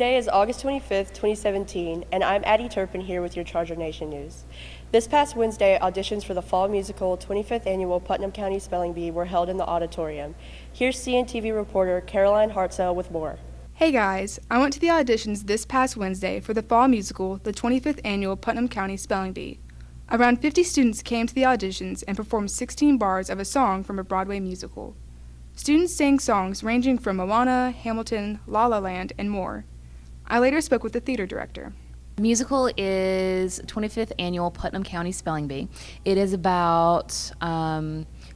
Today is August 25th, 2017, and I'm Addie Turpin here with your Charger Nation news. This past Wednesday, auditions for the fall musical 25th Annual Putnam County Spelling Bee were held in the auditorium. Here's CNTV reporter Caroline Hartzell with more. Hey guys, I went to the auditions this past Wednesday for the fall musical, the 25th Annual Putnam County Spelling Bee. Around 50 students came to the auditions and performed 16 bars of a song from a Broadway musical. Students sang songs ranging from Moana, Hamilton, La La Land, and more. I later spoke with the theater director. The musical is 25th Annual Putnam County Spelling Bee. It is about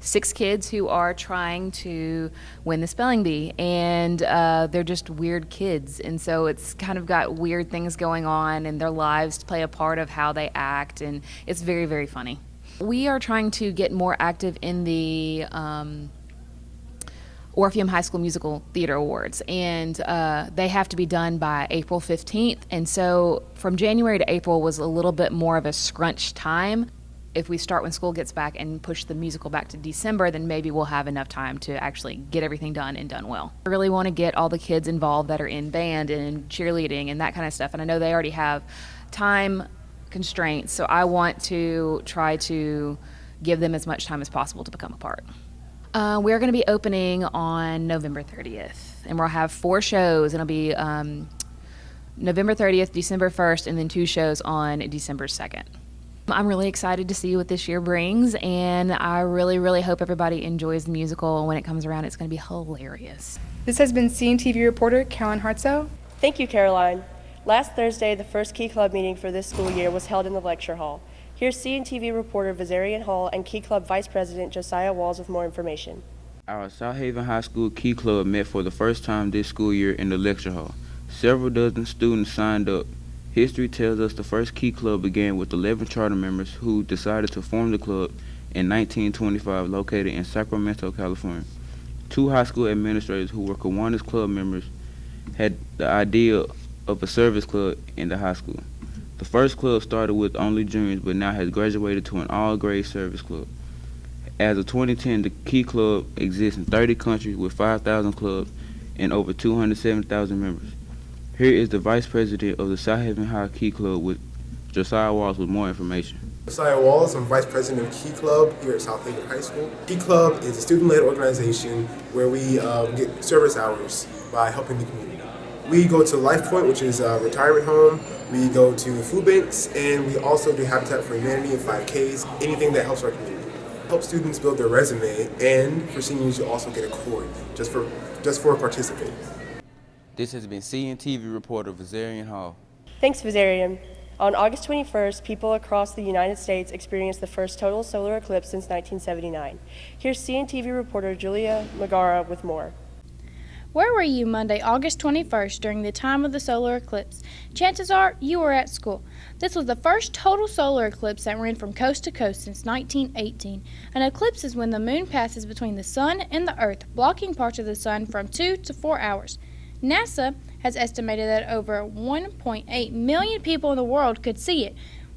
6 kids who are trying to win the spelling bee, and they're just weird kids, and so it's kind of got weird things going on, and their lives play a part of how they act, and it's very, very funny. We are trying to get more active in the Orpheum High School Musical Theater Awards, and they have to be done by April 15th, and so from January to April was a little bit more of a scrunch time. If we start when school gets back and push the musical back to December, then maybe we'll have enough time to actually get everything done and done well. I really want to get all the kids involved that are in band and in cheerleading and that kind of stuff, and I know they already have time constraints, so I want to try to give them as much time as possible to become a part. We're going to be opening on November 30th, and we'll have 4 shows, and it'll be November 30th, December 1st, and then 2 shows on December 2nd. I'm really excited to see what this year brings, and I really, really hope everybody enjoys the musical, and when it comes around, it's going to be hilarious. This has been CNTV reporter Caroline Hartzell. Thank you, Caroline. Last Thursday, the first Key Club meeting for this school year was held in the lecture hall. Here's CNTV reporter Vazarian Hall and Key Club Vice President Josiah Walls with more information. Our South Haven High School Key Club met for the first time this school year in the lecture hall. Several dozen students signed up. History tells us the first Key Club began with 11 charter members who decided to form the club in 1925, located in Sacramento, California. 2 high school administrators who were Kiwanis Club members had the idea of a service club in the high school. The first club started with only juniors, but now has graduated to an all-grade service club. As of 2010, the Key Club exists in 30 countries with 5,000 clubs and over 207,000 members. Here is the Vice President of the South Haven High Key Club with Josiah Walls with more information. Josiah Walls, I'm Vice President of Key Club here at South Haven High School. Key Club is a student-led organization where we get service hours by helping the community. We go to Life Point, which is a retirement home. We go to food banks, and we also do Habitat for Humanity and 5Ks, anything that helps our community. Help students build their resume, and for seniors, you also get a cord just for participating. This has been CNTV reporter Vazarian Hall. Thanks, Vazarian. On August 21st, people across the United States experienced the first total solar eclipse since 1979. Here's CNTV reporter Julia Magara with more. Where were you Monday, August 21st during the time of the solar eclipse? Chances are you were at school. This was the first total solar eclipse that ran from coast to coast since 1918. An eclipse is when the moon passes between the sun and the earth, blocking parts of the sun from 2 to 4 hours. NASA has estimated that over 1.8 million people in the world could see it,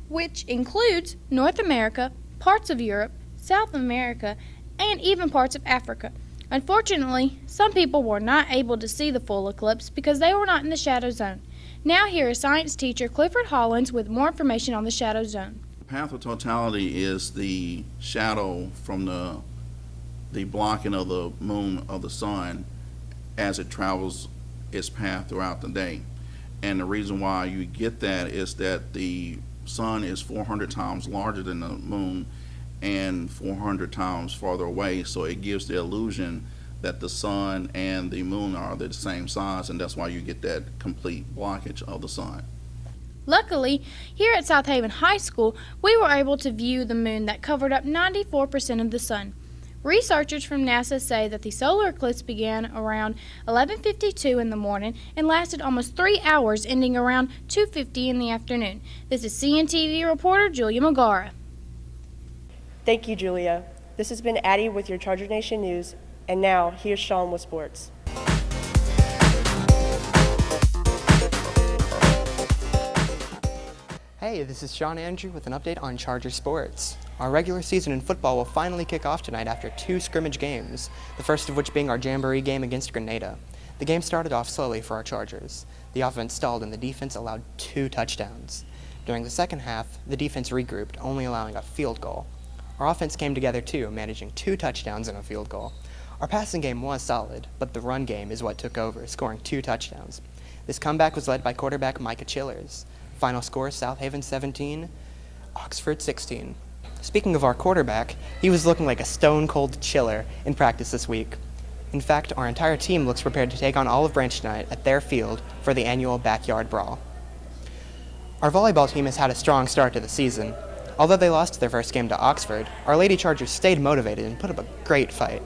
which includes North America, parts of Europe, South America, and even parts of Africa. Unfortunately, some people were not able to see the full eclipse because they were not in the shadow zone. Now here is science teacher Clifford Hollins with more information on the shadow zone. The path of totality is the shadow from the blocking of the moon of the sun as it travels its path throughout the day. And the reason why you get that is that the sun is 400 times larger than the moon and 400 times farther away, so it gives the illusion that the sun and the moon are the same size, and that's why you get that complete blockage of the sun. Luckily, here at South Haven High School, we were able to view the moon that covered up 94% of the sun. Researchers from NASA say that the solar eclipse began around 11:52 in the morning and lasted almost 3 hours, ending around 2:50 in the afternoon. This is CNTV reporter Julia Magara. Thank you, Julia. This has been Addie with your Charger Nation news, and now here's Sean with sports. Hey, this is Sean Andrew with an update on Charger sports. Our regular season in football will finally kick off tonight after 2 scrimmage games, the first of which being our Jamboree game against Grenada. The game started off slowly for our Chargers. The offense stalled and the defense allowed 2 touchdowns. During the second half, the defense regrouped, only allowing a field goal. Our offense came together too, managing 2 touchdowns and a field goal. Our passing game was solid, but the run game is what took over, scoring 2 touchdowns. This comeback was led by quarterback Micah Chillers. Final score, South Haven 17, Oxford 16. Speaking of our quarterback, he was looking like a stone-cold chiller in practice this week. In fact, our entire team looks prepared to take on Olive Branch tonight at their field for the annual Backyard Brawl. Our volleyball team has had a strong start to the season. Although they lost their first game to Oxford, our Lady Chargers stayed motivated and put up a great fight.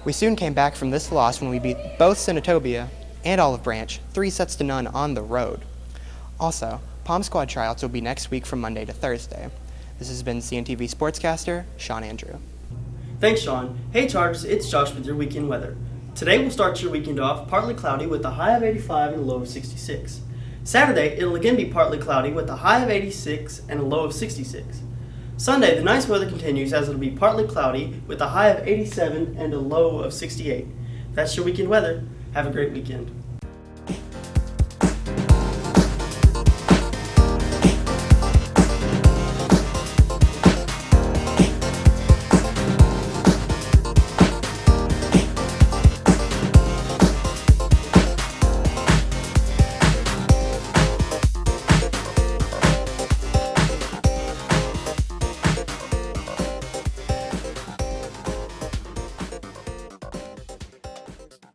We soon came back from this loss when we beat both Senatobia and Olive Branch 3-0 on the road. Also, Palm Squad tryouts will be next week from Monday to Thursday. This has been CNTV Sportscaster, Sean Andrew. Thanks, Sean. Hey Chargers, it's Josh with your weekend weather. Today we'll start your weekend off partly cloudy with a high of 85 and a low of 66. Saturday, it'll again be partly cloudy with a high of 86 and a low of 66. Sunday, the nice weather continues as it'll be partly cloudy with a high of 87 and a low of 68. That's your weekend weather. Have a great weekend.